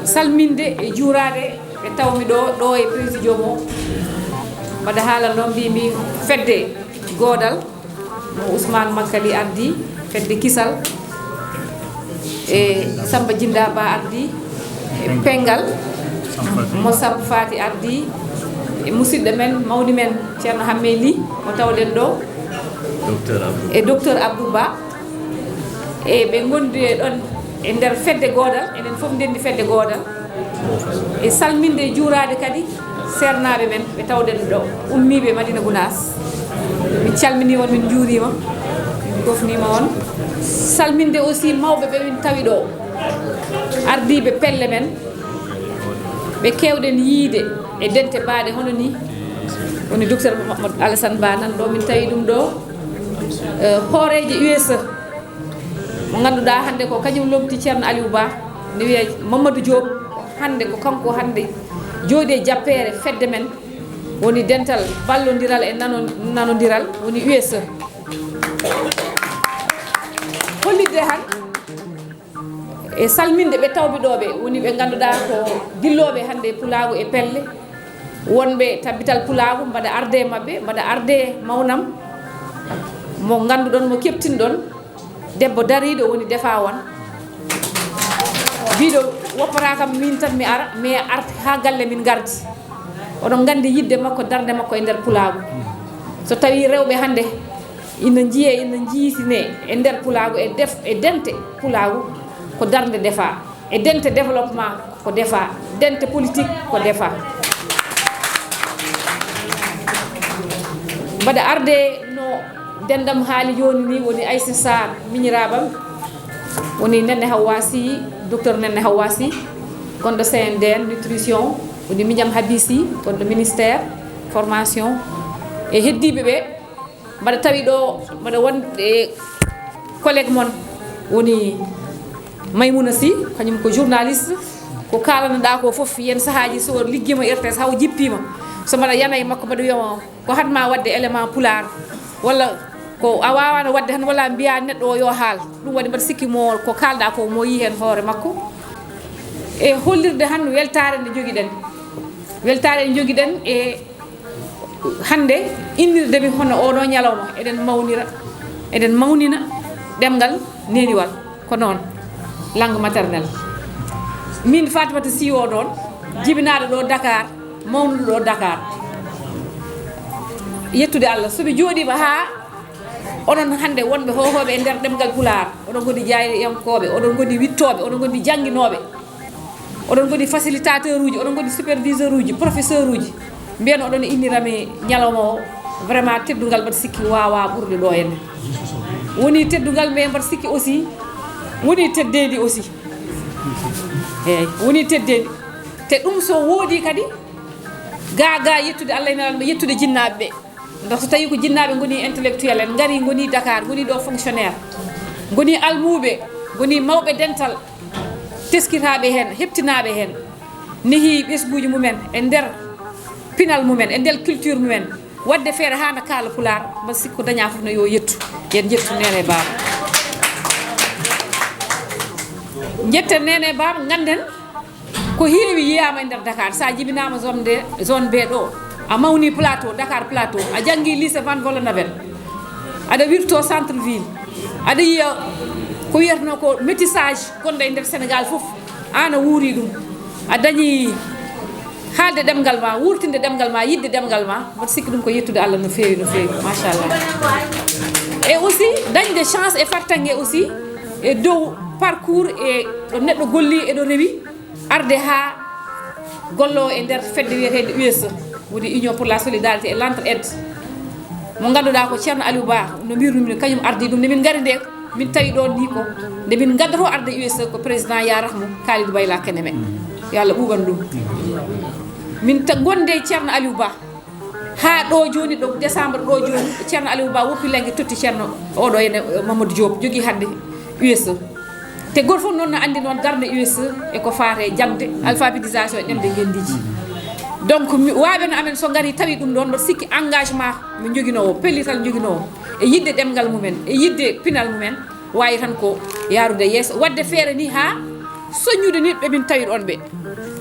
salminde e juurade e tawmi ɗo e présidium o mbaɗa haala noon mbimi fedde Goodal no Ousmane Mankali ardi fedde Kisal e Samba Djinda Ba ardi e Pengal mo Samba Fati ardi e musidɗo men mawni men ceerno Hamme Ly mo tawɗen ɗo e docteur Abdou Ba e ɓe gondi ɗon e nder fedde Goodal enen fof ndendi fedde Goodal e salminde e juurade kadi sernaɓe men ɓe tawɗen ɗo ummiɓe Madina Gounass min calmini on min juurima min gofnima on salminde aussi mawɓe ɓe min tawi ɗo ardiɓe pelle men ɓe kewɗen yiide e dente baaɗe hono ni woni docteur Mamadou Alassane Ba nan ɗo min tawi ɗum ɗo hooreje USE mo ganduɗa hande ko kañum lomti ceerno Aliou Ba ne wiya Mamadou Diop hande ko kanko hande jooɗi e jappere fedde men woni dental ballodiral e nanodiral woni USE hollidde han e salminde ɓe tawɓiɗoɓe woni ɓe ganduɗa ko dilloɓe hande Pulago e pelle wonɓe tabbital Pulago mbaɗa arde e mabɓe mbaɗa arde mawnam mo ganduɗon mo keptinɗon debbo dariɗo woni defa wan mbiɗo woppata kam min tan mi ara mais art ha galle min gardi oɗon gandi yidde makko darde makko e nder Pulago so tawi rewɓe hande ina jiiye ina jiitine e nder Pulago e dente Pulago ko darde defa e dente développement ko defa dente politique ko defa mbaɗa arde no dendam haali joni ni woni Aïssa Sarr miñiraɓam woni Nenne Hawasi docteur Nenne Hawasi gonɗo CNDN nutrition woni Miñam Habisi gonɗo ministère formation e heddiɓe ɓe mbaɗa tawi ɗo mbaɗa wonde collègue mon woni Maymouna Sy kañum ko journaliste ko kalanoɗa ko foof yen sahaji so liggima RTS haw jippima so mbaɗa yana e makko mbaɗa wiyama ko hatma wadde élément Pulaar walla ko a wawano wadde tan walla mbiya neɗɗo o yo haal ɗum waɗi mbaɗa sikki mo ko kalɗa ko mo yi hen hoore makko e hollirde han weltare nde joguiɗen weltare nde joguiɗen e hande innirdeɓe hono oɗo ñalawma eɗen mawnina ɗemgal neniwal ko noon langue maternelle min Fatimata Sy o ɗon jibinaɗo ɗo Dakar mawnuɗo ɗo Dakar yettude Allah soɓe jooɗima ha oɗon hande wonɓe hohoɓe e nder ɗemgal Pulaar oɗon goni jayyankoɓe oɗon goni wittoɓe oɗon goni jangguinoɓe oɗon goni facilitateur uji oɗon goni superviseur uji professeur uji mbiyano oɗon innirami ñalawma o vraiment teddugal mbaɗa sikki wawa ɓurde ɗo henne woni teddugal mais mbaɗa sikki aussi woni teddedi aussi eyyi woni teddedi te ɗum so woodi kadi ga yettude Allah e Nelaɗo yettude jinnaɓe ɓe ndax so tawi ko jinnaɓe goni intellectuel en gari goni Dakar goni ɗo fonctionnaire goni almuɓe goni mawɓe dental teskitaɓe hen heptinaɓe hen neehi ɓesguji mumen e nder pinal mumen e nder culture mumen wadde feere hana kaala Pulaar mbaɗa sikki ko daña foof no yo yettu yen jettu Nene Baba jetten Nene Baba ganden ko heewi yiyama e nder Dakar sa jibinama zone B ɗo a mawni plateau Dakar plateau a jangi lycée Van Vollenhoven aɗa wirto centre ville aɗa yiya ko wiyatno ko métissage gonɗo e nder Sénégal foof an a wuuri ɗum a dañi haalde ɗemgal ma wurtinde ɗemgal ma yidde ɗemgal ma mbaɗa sikki ɗum ko yettude Allah no fewi machallah et aussi dañde chance e fartangue aussi e dow parcours e ɗo neɗɗo golli e ɗo rewi arde ha gollo e nder fedde wiyetede USE woni union pour la solidarité et l'entraide mo ganduɗa ko ceerno Aliou Ba no mbirumi kañum ardi ɗum nde min gari nde min tawi ɗon ni ko nde min gaddoto arde USE ko président Yarahmou Kalidou Bayla kene men yo Allah ɓuɓan ɗum min gonde ceerno Aliou Ba ha ɗo joni ɗo décembre ɗo joni ceerno Aliou Ba woppi Langue totti ceerno oɗo ene Mamadou Diop jogui hande USE te goto fof noon no andi noon darde USE e ko fate jangde alphabétisation e ɗemde gendiji donc waaɓe no amen so ngari tawi ɗum ɗon mbaɗa sikki engagement mo joguinowo pellital joguinowo e yidde ɗemgal mumen e yidde pinal mumen wawi tan ko yarude yeeso wadde feere ni ha soññude ni ɓe min tawi ɗon ɓe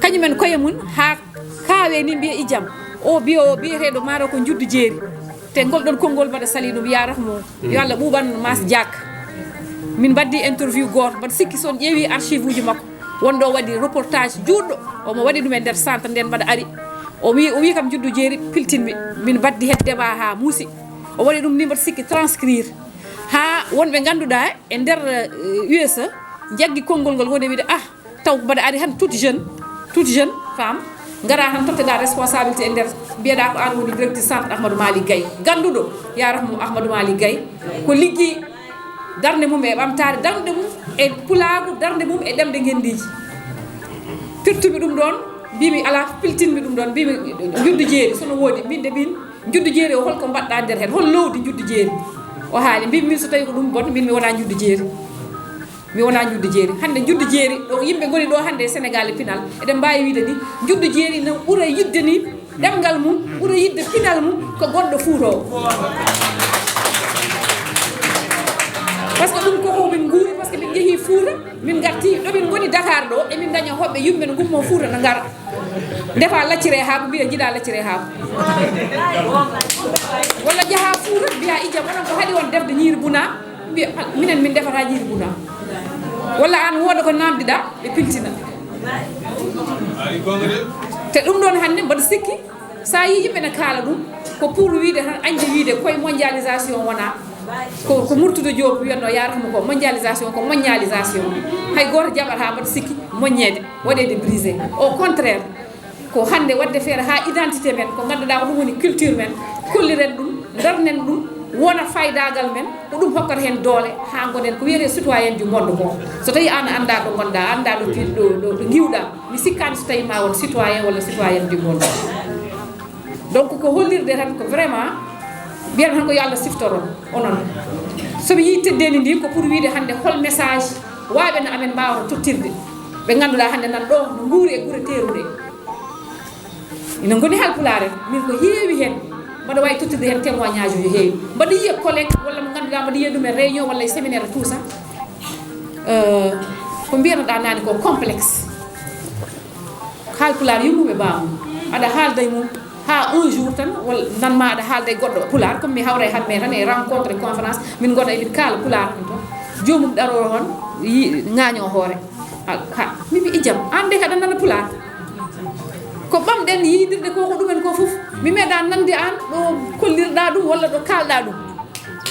kañumen koye mum ha kaawe ni mbiya ijam o biyeteɗo maaro ko juddu jeeri te ngol ɗon konngol mbaɗa sali ɗum yarata mo yo Allah ɓuuɓan mas diak min baddi interview goto mbaɗa sikki son ƴeewi archive uji makko wonɗo waɗi reportage juɗɗo omo waɗi ɗum e nder centre nden mbaɗa ari o wi kam juddu jeeri piltinmi min baddi hen débat ha muusi o waɗi ɗum ni mbaɗa sikki transcrire ha wonɓe ganduɗa e nder USA jaggi konngol ngol woni wiide taw mbaɗa ari han toute jeune femme gara tan totteɗa responsabilité e nder mbiyeɗa ko an woni directeur centre Ahmadou Malick Gaye ganduɗo yarahmo Ahmadou Malick Gaye ko liggi darde mum e ɓamtare darde mum e pulagu darde mum e ɗemɗe gendiji pirtumi ɗum ɗon mbimi ala piltinmi ɗum ɗon mbimi juddu jeeri sono woodi min juddu jeeri o holko mbaɗɗa nder hen hol lowdi juddu jeeri o haali mbimi min so tawi ko ɗum bon min mi wona juddu jeeri hande juddu jeeri ɗo yimɓe goni ɗo hande e Sénégal e pinal eɗen mbawi wiide ni juddu jeeri no ɓuura yidde ni ɗemgal mum ɓuura yidde pinal mum ko goɗɗo fuutowo par ce que ɗum koko min guuri par ce que min jeehi Fuuta min garti ɗomin goni Dakar ɗo emin daña hoɓɓe yimɓe no gummo Fuuta no gara ndefa laccire haako mbiya jiiɗa laccire haako walla jaaha Fuuta mbiya ijam onon ko haɗi on defde ñiiri buna mbiya minen min defata ñiiri buna walla an wooda ko namdiɗa ɓe piltina te ɗum ɗon hannde mbaɗa sikki sa yi yimɓe ne kaala ɗum ko pour wiide tan añde wiide koye mondialisation wona ko murtude Diop wiyatno yaratamo ko mondialisation hay goto jaɓat ha mbaɗa sikki moññede waɗede brisé au contraire ko hande wadde feere ha identité men ko ganduɗa ko ɗum woni culture men kolliren ɗum darnen ɗum wona faydagal men ko ɗum hokkata hen doole ha gonen ko wiyete citoyen du monde ko so tawi an anda ɗo gonɗa anda ɗo giwɗa mi sikkani so tawi ma won citoyen walla citoyen du monde donc ko hollirde tan ko vraiment mbiyata tan ko yo Allah siftoron onon somi yi teddedi ndi ko pour wiide hande hol message waaɓe no amen mbawata tottirde ɓe ganduɗa hande nan ɗo no guuri e guure teruɗe ina goni halpulare min ko heewi hen mbaɗa wawi tottirde hen témoignage uji heewi mbaɗa yiya collégue walla mo ganduɗa mbaɗa yiya ɗum e réunion walla e séminaire tout ça ko mbiyanoɗa nani ko complexe halpulare yummuɓe bamum aɗa haalda e mum ha un jour tan walla nanma aɗa haalda e goɗɗo pular comme mi hawra e hanme tan e rencontre e conférence min gona emin kaala pular ɗum toon jomum ɗaro hon ŋaño hoore mimi ijam an de kaɗa nana pular ko ɓamɗen yidirde koko ɗumen ko foof mi meeɗa nande an ɗo kollirɗa ɗum walla ɗo kalɗa ɗum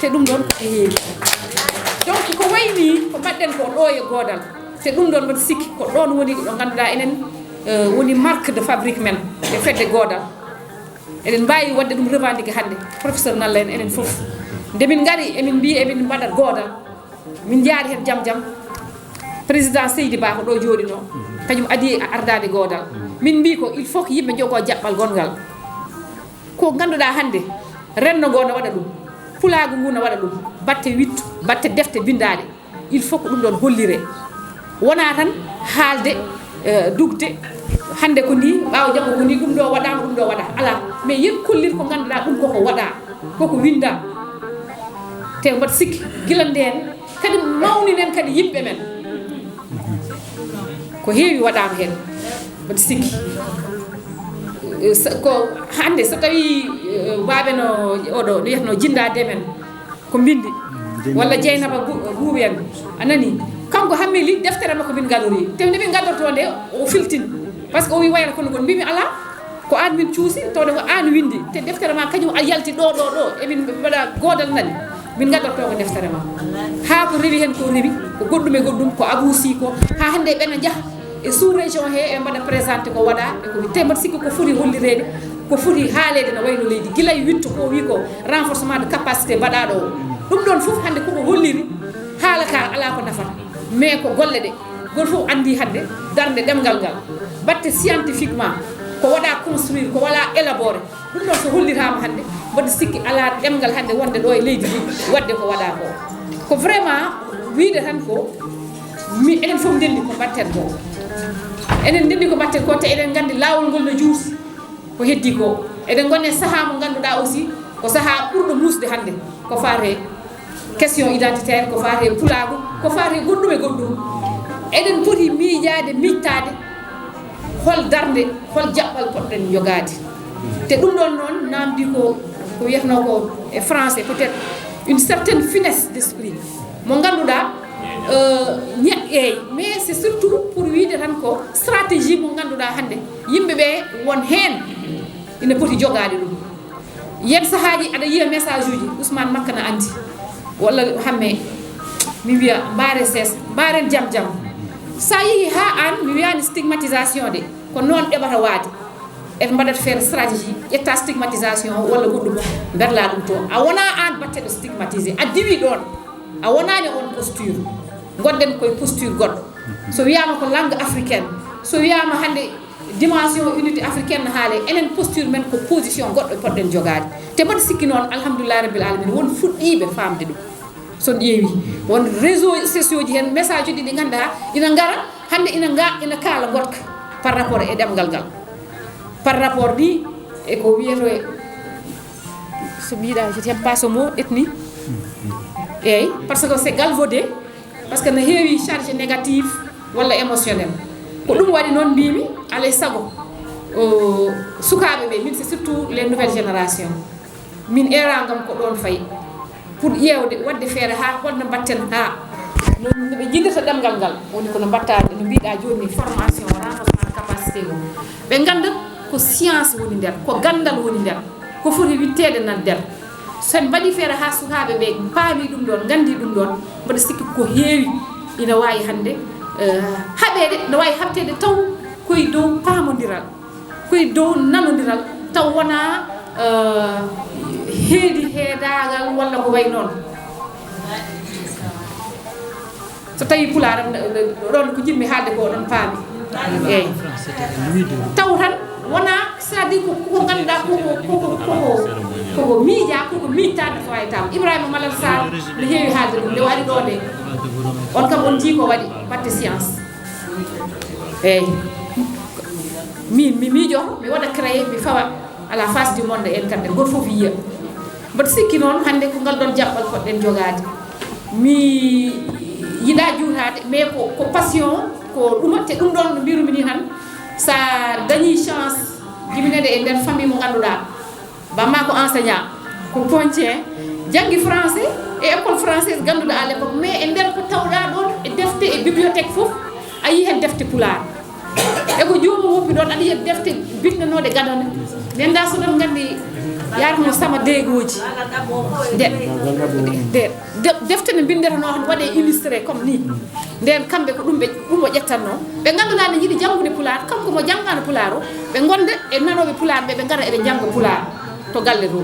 te ɗum ɗon ko heewi donc ko wayni ko mbaɗɗen ko ɗo e Goodal te ɗum ɗon mbaɗa sikki ko ɗon woni ɗo ganduɗa enen woni marque de fabrique men e fedde Goodal eɗen mbawi wadde ɗum revendiqué hande professeur nalla en enen foof nde min gari emin mbi emin mbaɗa Goodal min jaari hen jam président Seydi Ba ko ɗo jooɗino kañum adi ardade Goodal min mbi ko il faut que yimɓe jogo jaɓɓal gongal ko ganduɗa hande renno ngo no waɗa ɗum pulagu ngu no waɗa ɗum batte wittu batte defte bindade il faut que ɗum ɗon hollire wona tan haalde dugde hande ko ni ɓawo janggo ko ni ɗum ɗo waɗama ɗum ɗo waɗa ala mais yen kollir ko ganduɗa ɗum koko waɗa koko winda te mbaɗa sikki gila nden kadi mawninen kadi yimɓe men ko heewi waɗama hen mbaɗa sikki ko hande so tawi waɓe no oɗo no wiyatno jindade men ko bindi walla Dieynaba Buuɓi en anani kanko hammeli deftere makko min gadori te nde min gadorto nde o filtini par ce que o wi wayata kono gon mbimi ala ko an min cuusi tawde ko an windi te deftere ma kañum a yalti ɗo emin mbaɗa Goodal nani min gadorto ko deftere ma ha ko rewi hen ko rewi ko goɗɗum e goɗɗum ko abousi ko ha hande ɓena jaaha e sous région he e mbaɗa présenté ko waɗa e ko te mbaɗa sikki ko foti hollirede ko foti haalede no wayno leydi gila e wittu ko wi ko renforcement de capacité mbaɗaɗo o ɗum ɗon fof hande koko holliri haalaka ala ko nafata mais ko golle ɗe goto fof andi hande darde ɗemgal ngal batte scientifiquement ko waɗa construire ko wala élaboré ɗum ɗon so hollirama hande mbaɗa sikki ala ɗemgal hande wonde ɗo e leydi ndi wadde ko waɗa ko vraiment wiide tan ko enen fof ndendi ko mbatten ko enen ndendi ko mbatten ko te eɗen gandi laawol ngol no juusi ko heddi ko eden gonne saha mo ganduda aussi ko saha ɓurɗo musde hande ko faate question identitaire ko faate pulago ko faate goɗɗum e goɗɗum eɗen poti miijade mittade hol darde hol jaɓɓal poɗɗen jogade te ɗum ɗon noon namdi ko wiyatno ko e français peut être une certaine finesse d'esprit mo ganduɗa eyyi mais c'est surtout pour wiide tan ko stratégie mo ganduɗa hande yimɓeɓe won hen ina poti jogade ɗum yen sahaji aɗa yiya message uji Ousmane Makka na andi walla hamme mi wiya mbare ses mbaren jam jam sa yeehi ha an mi wiyani stigmatisation de ko noon ɗeɓata waade en mbaɗat faire stratégie ƴetta stigmatisation walla goɗɗum berla ɗum to a wona an batteɗo stigmatisé a diwi ɗon a wonani on posture gonɗen koye posture goɗɗo so wiyama ko langue africaine so wiyama hande dimension unité africaine no haale enen posture men ko position goɗɗo poɗɗen jogade te mbaɗa sikki noon alhamdulillah rabbil alamin won fuɗɗiɓe famde ɗum son ƴeewi won réseau sociaux ji hen message uji ɗi ganduɗa ina gara hande ina kaala gotka par rapport e ɗemgal ngal par rapport ni e ko wiyeto e so mbiɗa je t'aime pas ce mot ethnie eyyi parce que c'est galvaudé parce que no heewi charge négative walla émotionnel ko ɗum waɗi noon mbimi alay saago sukaɓe ɓe min c'est surtout les nouvelles générations min eragam ko ɗon fayi pour ƴewde wadde feere ha holno mbatten ha noɓe jiddata ɗemgal ngal woni kono mbattade no mbiɗa joni formation renforcement capacité o ɓe ganda ko science woni nder ko gandal woni nder ko foti wittede nan nder sen mbaɗi feere ha sukaɓe ɓe paami ɗum ɗon gandi ɗum ɗon mbaɗa sikki ko heewi ina wawi hande haɓede no wawi habtede taw koye dow pamodiral koye dow nanodiral taw wona heedi heedagal walla ko way noon so tawi pulaar ɗon ko jinmi haalde ko ɗon paami eyyi taw tan wona c'est-à-dire ko ganduɗa koko miija koko mittade ko way taw Ibrahima Malal Sall ne heewi haalde ɗum nde waɗi ɗo nde on kam on jii ko waɗi batte science eyyi mi miijoto mi waɗa créé mi fawa à la face du monde en kamɓe goto foof yiya mbaɗa sikki noon hande ko ngal ɗon jaɓɓal poɗɗen jogade mi yiɗa juutade mais ko passion ko ɗuma te ɗum ɗon no mbirumi ni tan sa dañi chance jibinede e nder famille mo ganduɗa bamma ko enseignant ko poncien janggi français e école française ganduɗa à l'époque mais e nder ko tawɗa ɗon e defte e bibliothèque foof a yi hen defte pulaar e ko jomum woppi ɗon aɗa yiya defte binɗanode gadane nenda so ɗon gandi yarno sama deegoji defte ne bindetano tan waɗe illustré comme ni nden kamɓe ko ɗum o ƴettanno ɓe ganduɗa ne jiiɗi janggude pulaar kanko mo janggano pulaar o ɓe gonde e nanoɓe pulaar ɓe gara eɓe jangga pulaar to galle to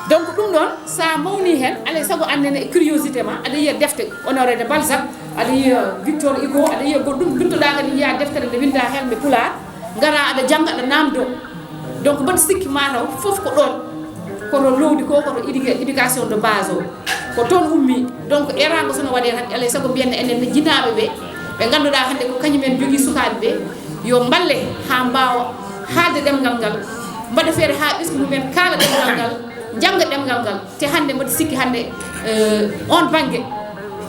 donc ɗum ɗon sa mawni hen alay saago annene e curiosité ma aɗa yiya defte Honoré de Balzac aɗa yiya Victor Hugo aɗa yiya goɗɗum bintoɗa kadi yiya deftere nde winda helɓe pulaar gara aɗa jangga aɗa namdo donc mbaɗa sikki mataw foof ko ɗon koto lowdi ko koto éducation de base o ko toon ummi donc erago sono waɗe tan alay saago mbiyenne enen jinaɓe ɓe ganduɗa hande ko kañumen jogui sukaɓe ɓe yo balle ha mbawa haalde ɗemgal ngal mbaɗa feere ha ɓesgu mumen kaala ɗemgal ngal jangga ɗemgal ngal te hande mbaɗa sikki hande on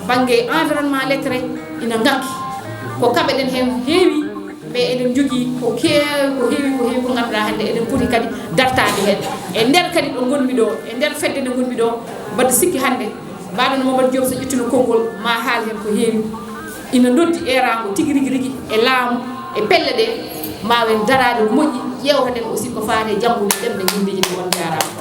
banggue environnement lettré ina ngakki ko kaɓe ɗen hen heewi ɓe eɗen jogui ko heewi ko ganduɗa hande eɗen poti kadi dartade hen e nder kadi ɗo gonmi ɗo e nder fedde nde gonmi ɗo mbaɗa sikki hande mbaɗono Mamadou Diop so ƴettino konngol ma haal hen ko heewi ina noddi erago tigui rigui e laamu e pelle ɗe mawen darade no moƴƴi ƴewtaden aussi ko faate janggude ɗemɗe guindiji ɗi won jarama